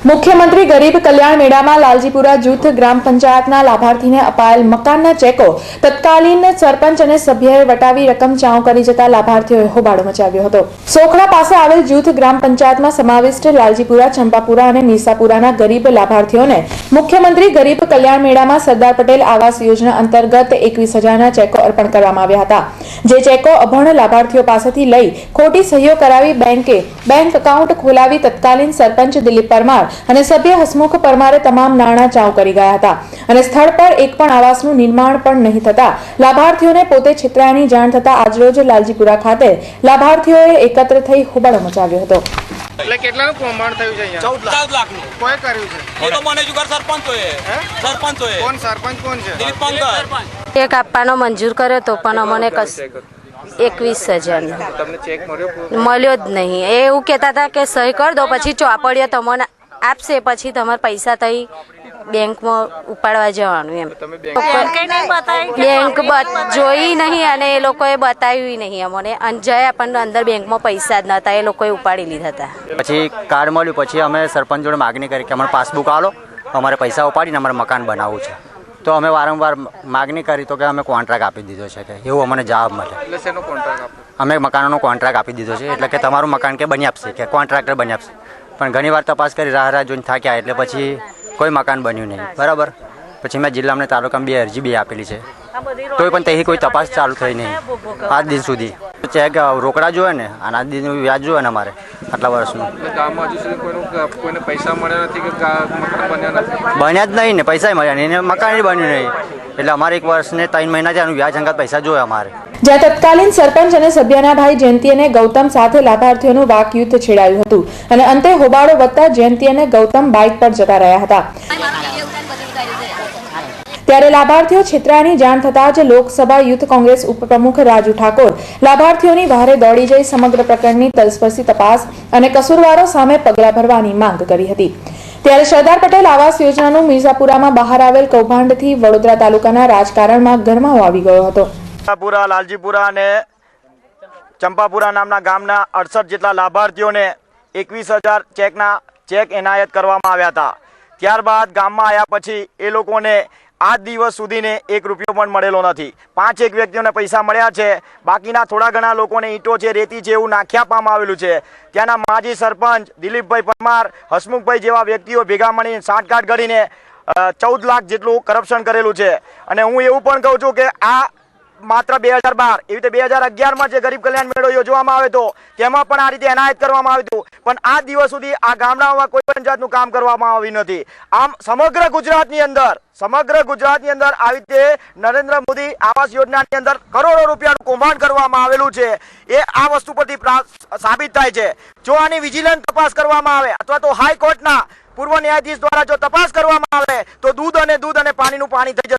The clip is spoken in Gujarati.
મુખ્યમંત્રી ગરીબ કલ્યાણ મેળામાં લાલજીપુરા જૂથ ગ્રામ પંચાયતના લાભાર્થીને અપાયેલ મકાનના ચેકો તત્કાલીન સરપંચ અને સભ્યએ વટાવી રકમ ચાઉ કરી જતા લાભાર્થીઓએ હોબાળો મચાવ્યો હતો। સોખડા પાસે આવેલ જૂથ ગ્રામ પંચાયતમાં સમાવિષ્ટ લાલજીપુરા, ચંપાપુરા અને મીસાપુરાના ગરીબ લાભાર્થીઓને મુખ્યમંત્રી ગરીબ કલ્યાણ મેળામાં સરદાર પટેલ આવાસ યોજના અંતર્ગત 21,000ના ચેકો અર્પણ કરવામાં આવ્યા હતા। જે ચેકો અભણ લાભાર્થીઓ પાસેથી લઈ ખોટી સહીઓ કરાવી બેંક એકાઉન્ટ ખોલાવી તત્કાલીન સરપંચ દિલીપ પરમાર અને સભ્ય હસમુખ પરમારે તમામ નાણાં ચાઉ કરી ગયા હતા અને સ્થળ પર એક પણ આવાસનું નિર્માણ પણ નહીં થતા લાભાર્થીઓને પોતે છેતરાયાની જાણ થતા આજરોજ લાલજીપુરા ખાતે લાભાર્થીઓએ એકત્ર થઈ હોબાળો મચાવ્યો હતો। એટલે કેટલાનું કૌભાંડ થયું છે અહીંયા? 14 લાખનું કોઈ કર્યું છે? એ તો મને જુગાર સરપંચોએ કોણ સરપંચ કોણ છે? દિલીપ પંકજ એક આપવાનો મંજૂર કર્યો તો પણ અમને 21,000 તમને ચેક મળ્યો? મળ્યો જ નહીં। એ એવું કહેતા હતા કે સહી કરી દો પછી ચોપડીઓ તમને આપશે પછી તમારે પૈસા થઈ બેંકમાં ઉપાડવા જવાનું એમ। તમે બેંક જોઈ નહીં અને એ લોકોએ બતાવ્યું નહીં અમને અને જયા પણ અંદર બેંકમાં પૈસા જ નતા, એ લોકોએ ઉપાડી લીધા હતા। પછી કાર્ડ મળ્યું પછી અમે સરપંચ જોડે માગણી કરી કે અમારે પાસબુક આલો, અમારે પૈસા ઉપાડીને અમારે મકાન બનાવવું છે। તો અમે વારંવાર માગણી કરી તો કે અમે કોન્ટ્રાક્ટ આપી દીધો છે કે એવું અમને જવાબ મળે। એટલે શેનો કોન્ટ્રાક્ટ આપ્યો? અમે મકાનોનો કોન્ટ્રાક્ટ આપી દીધો છે એટલે કે તમારું મકાન કે બની આપશે કે કોન્ટ્રાક્ટર બની આપશે, પણ ઘણીવાર તપાસ કરી રાહ જોઈને થાક્યા એટલે પછી કોઈ મકાન બન્યું નહીં બરાબર। પછી મેં જિલ્લામાં તાલુકામાં 2 અરજી બી આપેલી છે તોય પણ તેની કોઈ તપાસ ચાલુ થઈ નહીં આજ દિન સુધી। ચેક રોકડા જોઈએ ને અને આજ દિનનું વ્યાજ જોઈએ ને અમારે આટલા વર્ષનું। એટલે ગામમાં હજુ સુધી કોઈને પૈસા મળ્યા નથી કે મકાન બન્યા નથી? બન્યા જ નહીં ને, પૈસા મળ્યા નહીં ને મકાન બન્યું નહીં એટલે અમારે 1 વર્ષને 3 મહિના થયા વ્યાજ અંગત પૈસા જોઈએ અમારે। જ્યાં તત્કાલીન સરપંચ અને સભ્યના ભાઈ જયંતિ અને ગૌતમ સાથે લાભાર્થીઓનું વાકયુદ્ધ છેડાયું હતું અને અંતે હોબાળો વધતા જયંતિ અને ગૌતમ બાઇક પર જતા રહ્યા હતા। ત્યારે લાભાર્થીઓ છેતરાયાની જાણ થતા જ લોકસભા યુથ કોંગ્રેસ ઉપપ્રમુખ રાજુ ઠાકોર લાભાર્થીઓની વહારે દોડી જઈ સમગ્ર પ્રકરણની તલસ્પર્શી તપાસ અને કસૂરવારો સામે પગલાં ભરવાની માંગ કરી હતી। ત્યારે સરદાર પટેલ આવાસ યોજનાનું મીસાપુરામાં બહાર આવેલ કૌભાંડથી વડોદરા તાલુકાના રાજકારણમાં ગરમાવો આવી ગયો હતો। મીસાપુરા, લાલજીપુરા અને ચંપાપુરા નામના ગામના 68 જેટલા લાભાર્થીઓને 21,000 ચેક એનાયત કરવામાં આવ્યા હતા। ત્યારબાદ ગામમાં આવ્યા પછી એ લોકોને આજ દિવસ સુધીને 1 રૂપિયો પણ મળેલો નથી। 5 વ્યક્તિઓને પૈસા મળ્યા છે, બાકીના થોડા ઘણા લોકોને ઈંટો છે, રેતી છે એવું નાખી આપવામાં આવેલું છે। ત્યાંના માજી સરપંચ દિલીપભાઈ પરમાર, હસમુખભાઈ જેવા વ્યક્તિઓ ભેગા મળીને સાંઠગાંઠ કરીને 14 લાખ જેટલું કરપ્શન કરેલું છે। અને હું એવું પણ કહું છું કે આ માત્ર 2012 એવી રીતે 2011માં જે ગરીબ કલ્યાણ મેળો યોજવામાં આવ્યો હતો તેમાં પણ આ રીતે એનાયત કરવામાં આવ્યું હતું, પણ આ દિવસ સુધી આ ગામડાઓમાં કોઈ પણ જાતનું કામ કરવામાં આવ્યું નથી। આમ સમગ્ર ગુજરાતની અંદર આવી રીતે નરેન્દ્ર મોદી આવાસ યોજનાની અંદર કરોડો રૂપિયાનું કૌભાંડ કરવામાં આવેલું છે। એ આ વસ્તુ પરથી સાબિત થાય છે। જો આની વિજિલન્સ તપાસ કરવામાં આવે અથવા તો હાઈકોર્ટના પૂર્વ ન્યાયાધીશ દ્વારા જો તપાસ કરવામાં આવે તો દૂધ અને પાણીનું પાણી થઈ જશે।